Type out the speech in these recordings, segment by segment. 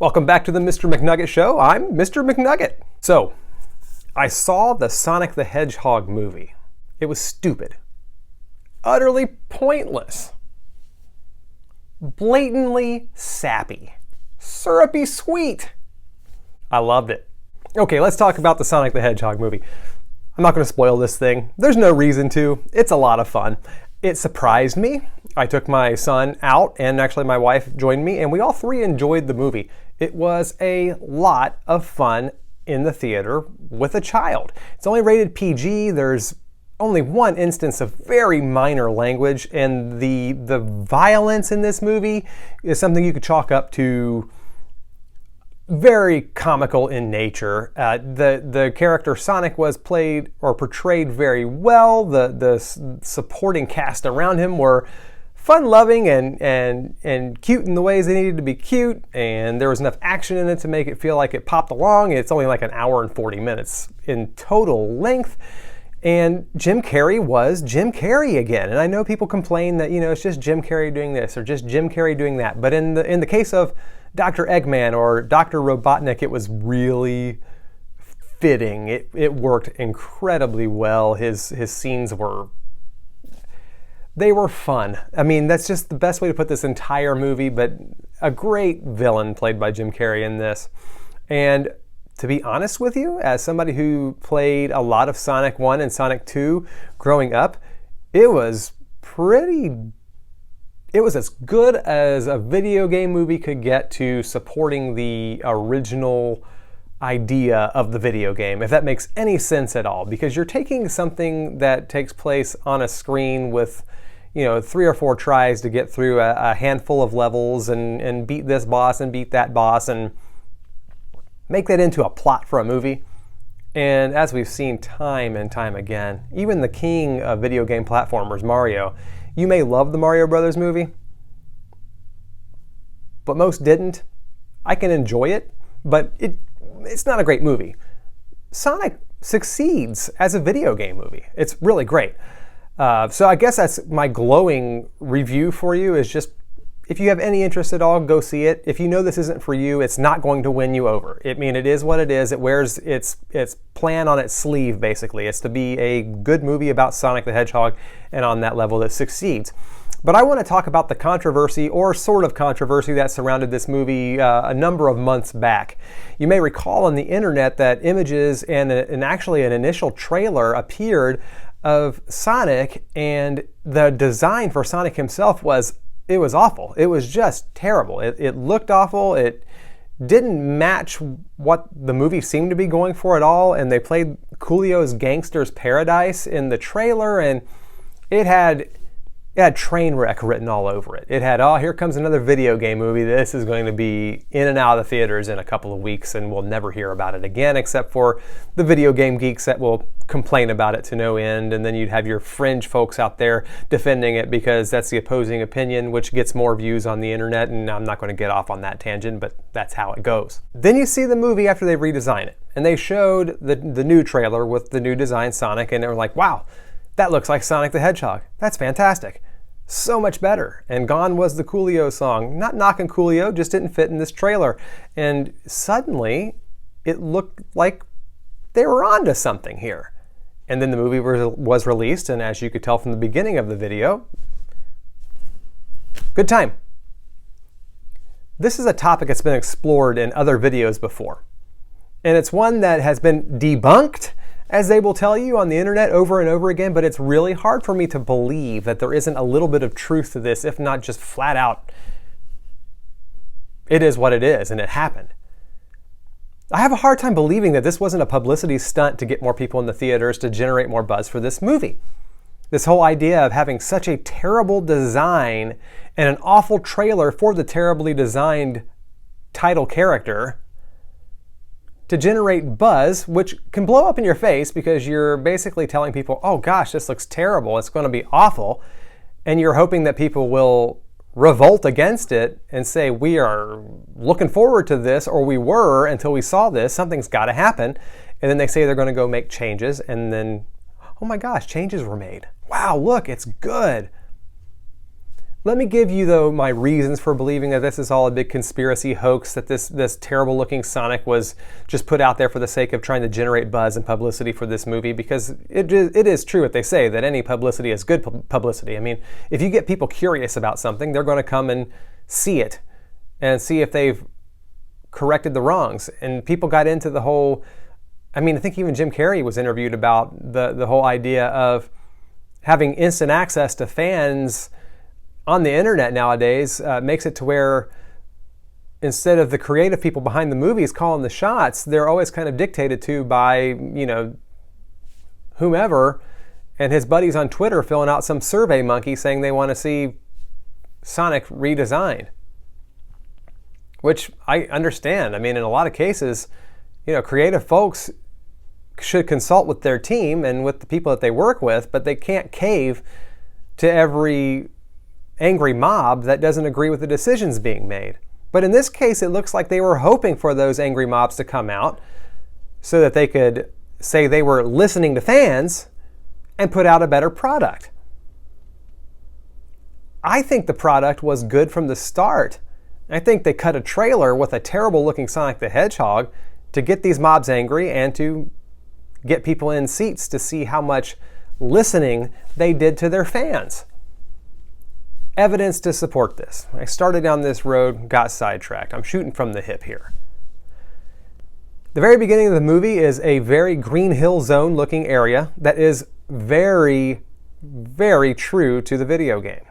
Welcome back to the Mr. McNugget Show. I'm Mr. McNugget. So, I saw the Sonic the Hedgehog movie. It was stupid. Utterly pointless. Blatantly sappy. Syrupy sweet. I loved it. Okay, let's talk about the Sonic the Hedgehog movie. I'm not going to spoil this thing. There's no reason to. It's a lot of fun. It surprised me. I took my son out, and actually my wife joined me, and we all three enjoyed the movie. It was a lot of fun in the theater with a child. It's only rated PG. There's only one instance of very minor language, and the violence in this movie is something you could chalk up to very comical in nature. The character Sonic was played or portrayed very well. The supporting cast around him were fun-loving and cute in the ways they needed to be cute, and there was enough action in it to make it feel like it popped along. It's only like an hour and 40 minutes in total length. And Jim Carrey was Jim Carrey again. And I know people complain that, it's just Jim Carrey doing this or just Jim Carrey doing that. But in the case of Dr. Eggman or Dr. Robotnik, it was really fitting. It worked incredibly well. His scenes were fun. I mean, that's just the best way to put this entire movie, but a great villain played by Jim Carrey in this. And to be honest with you, as somebody who played a lot of Sonic 1 and Sonic 2 growing up, it was as good as a video game movie could get to supporting the original idea of the video game, if that makes any sense at all, because you're taking something that takes place on a screen with 3 or 4 tries to get through a handful of levels and beat this boss and beat that boss and make that into a plot for a movie. And as we've seen time and time again, even the king of video game platformers, Mario, you may love the Mario Brothers movie, but most didn't. I can enjoy it, but it's not a great movie. Sonic succeeds as a video game movie. It's really great. So I guess that's my glowing review for you, is just, if you have any interest at all, go see it. If you know this isn't for you, it's not going to win you over. I mean, it is what it is. It wears its plan on its sleeve, basically. It's to be a good movie about Sonic the Hedgehog, and on that level it succeeds. But I want to talk about the controversy, or sort of controversy, that surrounded this movie a number of months back. You may recall on the internet that images and actually an initial trailer appeared of Sonic, and the design for Sonic himself was awful. It was just terrible. It looked awful. It didn't match what the movie seemed to be going for at all, and they played Coolio's Gangster's Paradise in the trailer, and it had train wreck written all over it. It had, here comes another video game movie. This is going to be in and out of the theaters in a couple of weeks, and we'll never hear about it again, except for the video game geeks that will complain about it to no end, and then you'd have your fringe folks out there defending it because that's the opposing opinion, which gets more views on the internet, and I'm not going to get off on that tangent, but that's how it goes. Then you see the movie after they redesign it, and they showed the new trailer with the new design Sonic, and they were like, wow, that looks like Sonic the Hedgehog. That's fantastic. So much better. And gone was the Coolio song. Not knocking Coolio, just didn't fit in this trailer. And suddenly, it looked like they were onto something here. And then the movie was released, and as you could tell from the beginning of the video, good time. This is a topic that's been explored in other videos before. And it's one that has been debunked, as they will tell you on the internet over and over again, but it's really hard for me to believe that there isn't a little bit of truth to this, if not just flat out, it is what it is, and it happened. I have a hard time believing that this wasn't a publicity stunt to get more people in the theaters to generate more buzz for this movie. This whole idea of having such a terrible design and an awful trailer for the terribly designed title character to generate buzz, which can blow up in your face because you're basically telling people, oh gosh, this looks terrible, it's going to be awful, and you're hoping that people will revolt against it and say, we are looking forward to this, or we were until we saw this, something's got to happen, and then they say they're going to go make changes, and then, oh my gosh, changes were made. Wow, look, it's good. Let me give you, though, my reasons for believing that this is all a big conspiracy hoax, that this terrible looking Sonic was just put out there for the sake of trying to generate buzz and publicity for this movie, because it is true what they say, that any publicity is good publicity. I mean, if you get people curious about something, they're going to come and see it and see if they've corrected the wrongs. And people got into the whole, I mean, I think even Jim Carrey was interviewed about the whole idea of having instant access to fans on the internet nowadays. Makes it to where instead of the creative people behind the movies calling the shots, they're always kind of dictated to by, whomever and his buddies on Twitter filling out some survey monkey saying they want to see Sonic redesigned. Which I understand. I mean, in a lot of cases, creative folks should consult with their team and with the people that they work with, but they can't cave to every angry mob that doesn't agree with the decisions being made. But in this case, it looks like they were hoping for those angry mobs to come out so that they could say they were listening to fans and put out a better product. I think the product was good from the start. I think they cut a trailer with a terrible looking Sonic the Hedgehog to get these mobs angry and to get people in seats to see how much listening they did to their fans. Evidence to support this. I started down this road, got sidetracked. I'm shooting from the hip here. The very beginning of the movie is a very Green Hill Zone looking area that is very, very true to the video game.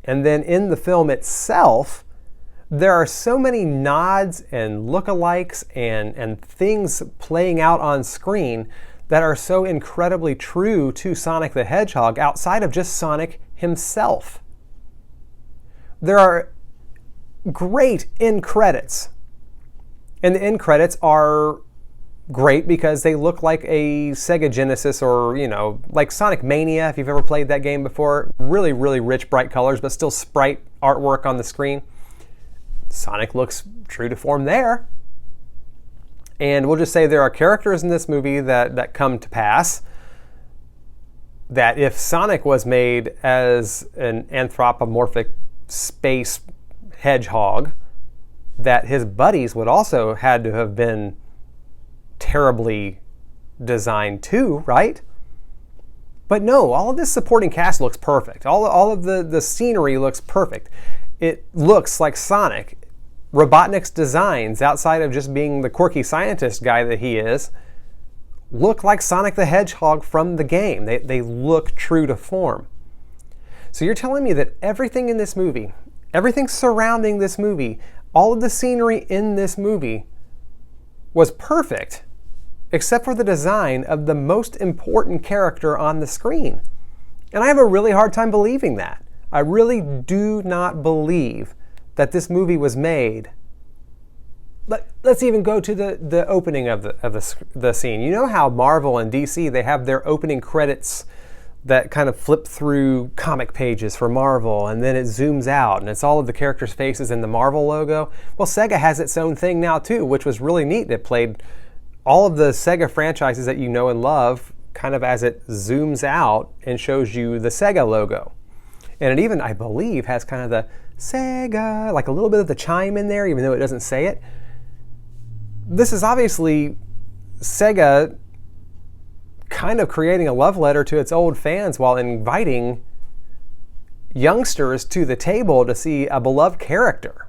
And then in the film itself, there are so many nods and lookalikes and things playing out on screen that are so incredibly true to Sonic the Hedgehog outside of just Sonic himself. There are great end credits. And the end credits are great because they look like a Sega Genesis or, like Sonic Mania, if you've ever played that game before. Really, really rich, bright colors, but still sprite artwork on the screen. Sonic looks true to form there. And we'll just say there are characters in this movie that come to pass that if Sonic was made as an anthropomorphic space hedgehog, that his buddies would also had to have been terribly designed too, right? But no, all of this supporting cast looks perfect. All of the scenery looks perfect. It looks like Sonic. Robotnik's designs, outside of just being the quirky scientist guy that he is, look like Sonic the Hedgehog from the game. They look true to form. So you're telling me that everything in this movie, everything surrounding this movie, all of the scenery in this movie was perfect, except for the design of the most important character on the screen. And I have a really hard time believing that. I really do not believe that this movie was made. Let's even go to the opening of the scene. You know how Marvel and DC, they have their opening credits that kind of flip through comic pages for Marvel, and then it zooms out, and it's all of the characters' faces and the Marvel logo. Well, Sega has its own thing now too, which was really neat. It played all of the Sega franchises that you know and love kind of as it zooms out and shows you the Sega logo. And it even, I believe, has kind of the Sega, like a little bit of the chime in there, even though it doesn't say it. This is obviously Sega kind of creating a love letter to its old fans while inviting youngsters to the table to see a beloved character.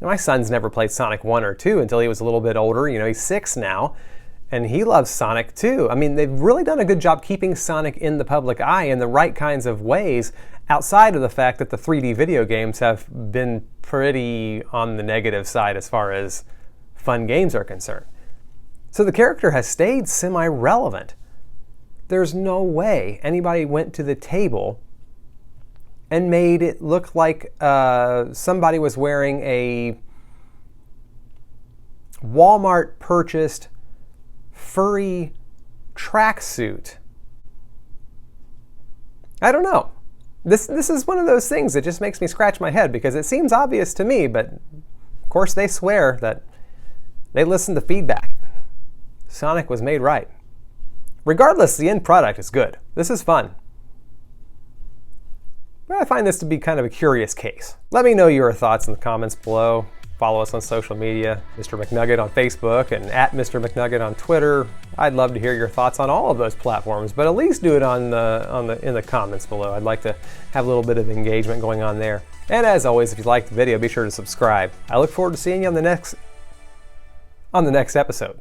Now, my son's never played Sonic 1 or 2 until he was a little bit older. He's 6 now, and he loves Sonic 2. I mean, they've really done a good job keeping Sonic in the public eye in the right kinds of ways, outside of the fact that the 3D video games have been pretty on the negative side as far as fun games are concerned. So the character has stayed semi-relevant. There's no way anybody went to the table and made it look like somebody was wearing a Walmart purchased furry tracksuit. I don't know. This is one of those things that just makes me scratch my head because it seems obvious to me, but of course they swear that they listen to feedback. Sonic was made right. Regardless, the end product is good. This is fun. I find this to be kind of a curious case. Let me know your thoughts in the comments below. Follow us on social media, Mr. McNugget on Facebook and at Mr. McNugget on Twitter. I'd love to hear your thoughts on all of those platforms, but at least do it in the comments below. I'd like to have a little bit of engagement going on there. And as always, if you liked the video, be sure to subscribe. I look forward to seeing you on the next episode.